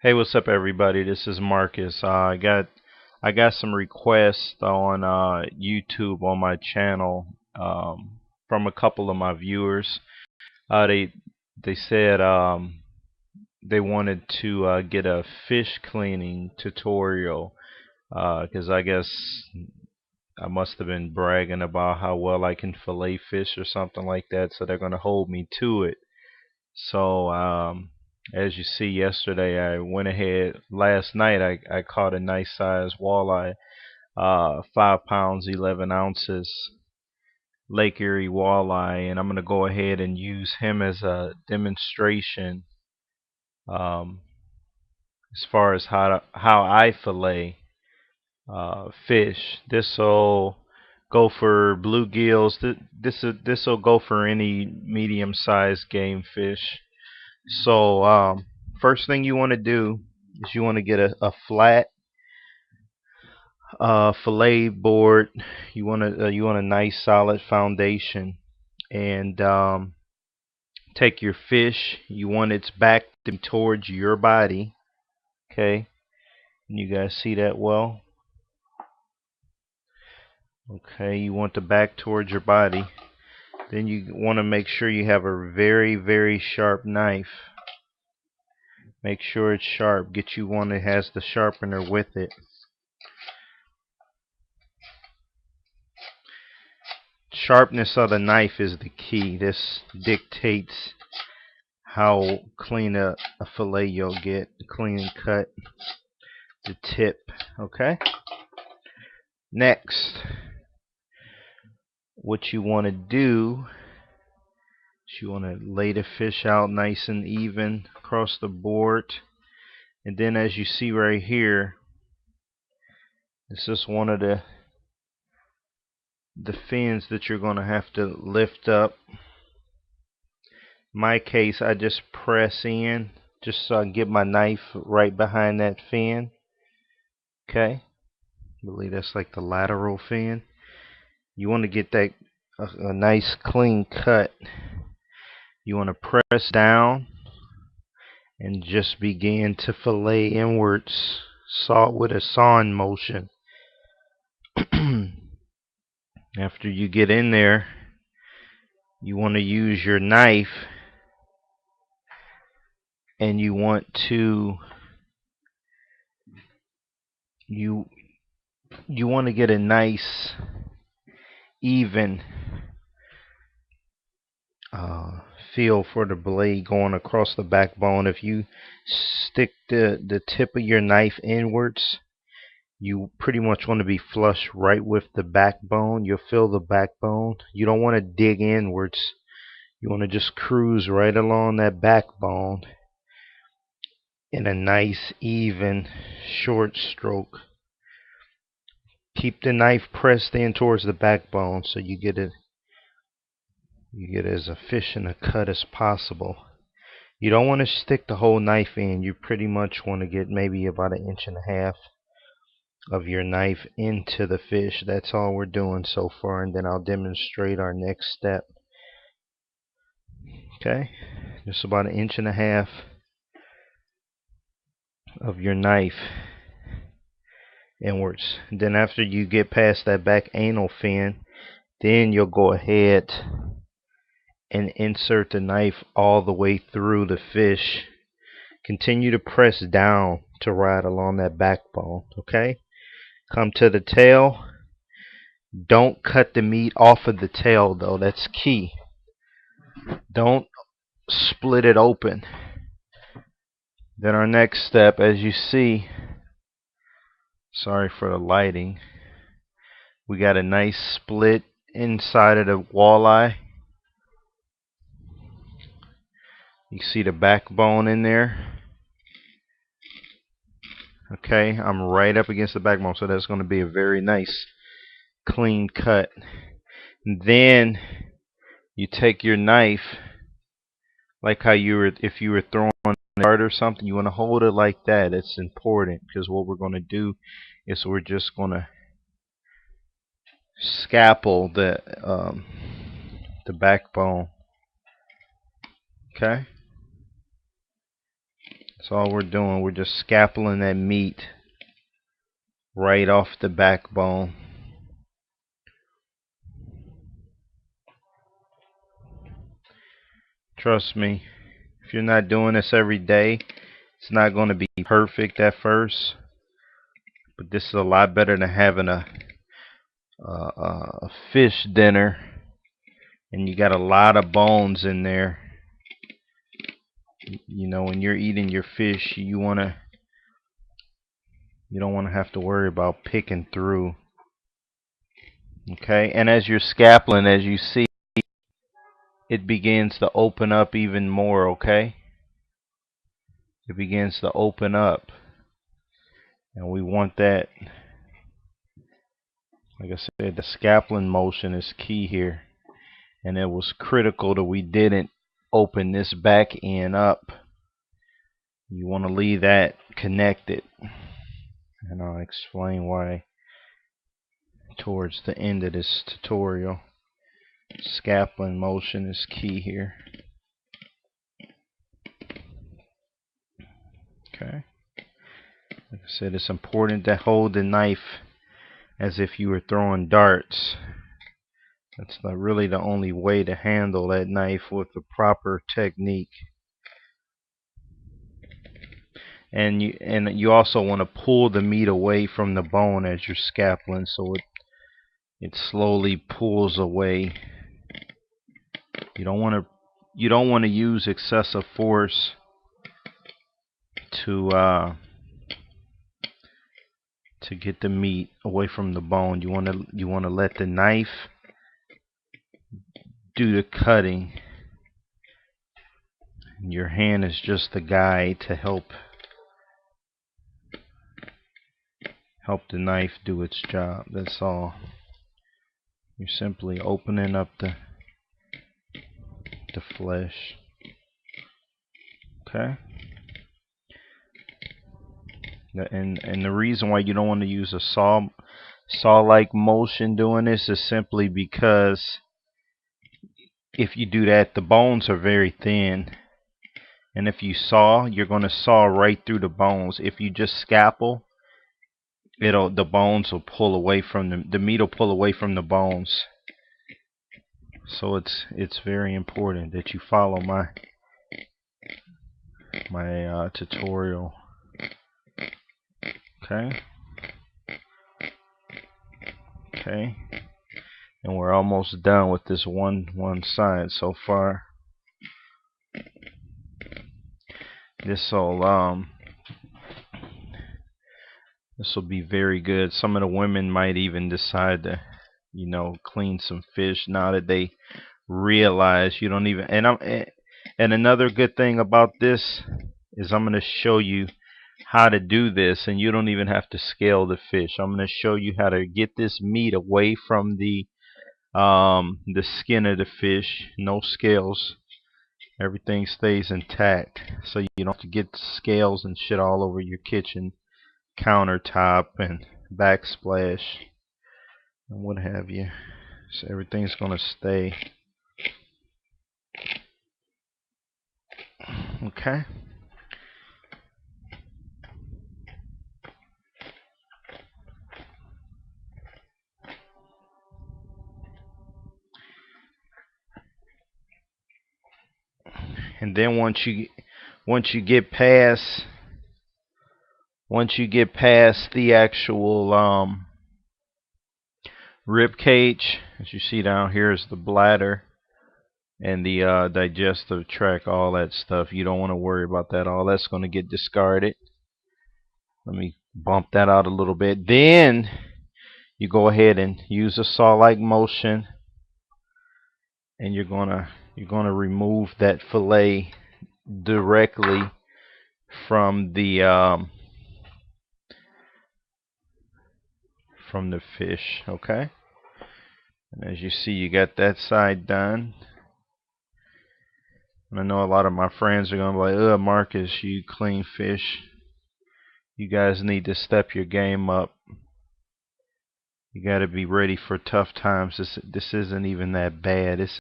Hey, what's up, everybody? This is Marcus. I got some requests on YouTube on my channel from a couple of my viewers. They said they wanted to get a fish cleaning tutorial because I guess I must have been bragging about how well I can fillet fish or something like that, so they're gonna hold me to it. So, as you see, yesterday I went ahead. Last night I caught a nice sized walleye, 5 pounds 11 ounces, Lake Erie walleye, and I'm gonna go ahead and use him as a demonstration um, as far as how I fillet fish. This'll go for bluegills. This'll go for any medium-sized game fish. So first thing you want to do is you want to get a flat fillet board. You want a nice solid foundation, and take your fish. You want its back towards your body. Okay, and you guys see that well? Okay, you want the back towards your body. Then you want to make sure you have a very sharp knife. Make sure it's sharp. Get you one that has the sharpener with it. Sharpness of the knife is the key. This dictates how clean a fillet you'll get. Clean cut, the tip. Okay. Next, what you want to do is you want to lay the fish out nice and even across the board. And then, as you see right here, this is one of the fins that you're going to have to lift up. In my case, I just press in just so I can get my knife right behind that fin. Okay, I believe that's like the lateral fin. You want to get that a nice clean cut. You want to press down and just begin to fillet inwards, saw with a sawing motion. After you get in there, you want to use your knife, and you want to get a nice even feel for the blade going across the backbone. If you stick the tip of your knife inwards, you pretty much want to be flush right with the backbone. You'll feel the backbone. You don't want to dig inwards. You want to just cruise right along that backbone in a nice even short stroke. Keep the knife pressed in towards the backbone so you get as efficient a cut as possible. You don't want to stick the whole knife in. You pretty much want to get maybe about 1.5 inches of your knife into the fish. That's all we're doing so far, and then I'll demonstrate our next step. Okay, just about 1.5 inches of your knife inwards. And then after you get past that back anal fin, then you'll go ahead and insert the knife all the way through the fish. Continue to press down to ride along that backbone. Okay, come to the tail. Don't cut the meat off of the tail, though. That's key. Don't split it open. Then our next step, as you see, sorry for the lighting, we got a nice split inside of the walleye. You see the backbone in there. Okay, I'm right up against the backbone, so that's going to be a very nice clean cut. And then you take your knife, like how if you were throwing a dart or something, you want to hold it like that. It's important, because what we're going to do is we're just going to scalpel the backbone. Okay, That's all we're doing. We're just scalping that meat right off the backbone. Trust me, if you're not doing this every day, it's not going to be perfect at first. But this is a lot better than having a fish dinner and you got a lot of bones in there. You know, when you're eating your fish, you don't want to have to worry about picking through. Okay, and as you're scalping, as you see, it begins to open up even more. Okay, it begins to open up, and we want that. Like I said, the scalping motion is key here, and it was critical that we didn't open this back end up. You want to leave that connected, and I'll explain why towards the end of this tutorial. Scalping motion is key here. Okay. Like I said, it's important to hold the knife as if you were throwing darts. That's not really the only way to handle that knife with the proper technique. And you also want to pull the meat away from the bone as you're scalping, so it slowly pulls away. You don't want to use excessive force to get the meat away from the bone. You want to let the knife do the cutting. Your hand is just the guide to help the knife do its job. That's all. You're simply opening up the flesh. Okay? And the reason why you don't want to use a saw-like motion doing this is simply because if you do that, the bones are very thin. And if you saw, you're going to saw right through the bones. If you just scalpel, the bones will pull away from the meat will pull away from the bones. So it's very important that you follow my tutorial. Okay. Okay. And we're almost done with this one side so far. This will be very good. Some of the women might even decide to, clean some fish now that they realize you don't even. And another good thing about this is I'm going to show you how to do this, and you don't even have to scale the fish. I'm going to show you how to get this meat away from the skin of the fish. No scales. Everything stays intact, so you don't have to get scales and shit all over your kitchen countertop and backsplash and what have you. So everything's gonna stay. Okay. And then once you get past the actual rib cage, as you see down here is the bladder and the digestive tract, all that stuff. You don't want to worry about that. All that's going to get discarded. Let me bump that out a little bit. Then you go ahead and use a saw-like motion, and you're gonna remove that fillet directly from the fish. Okay. And as you see, you got that side done. And I know a lot of my friends are gonna be like, "Ugh, Marcus, you clean fish. You guys need to step your game up. You got to be ready for tough times. This isn't even that bad.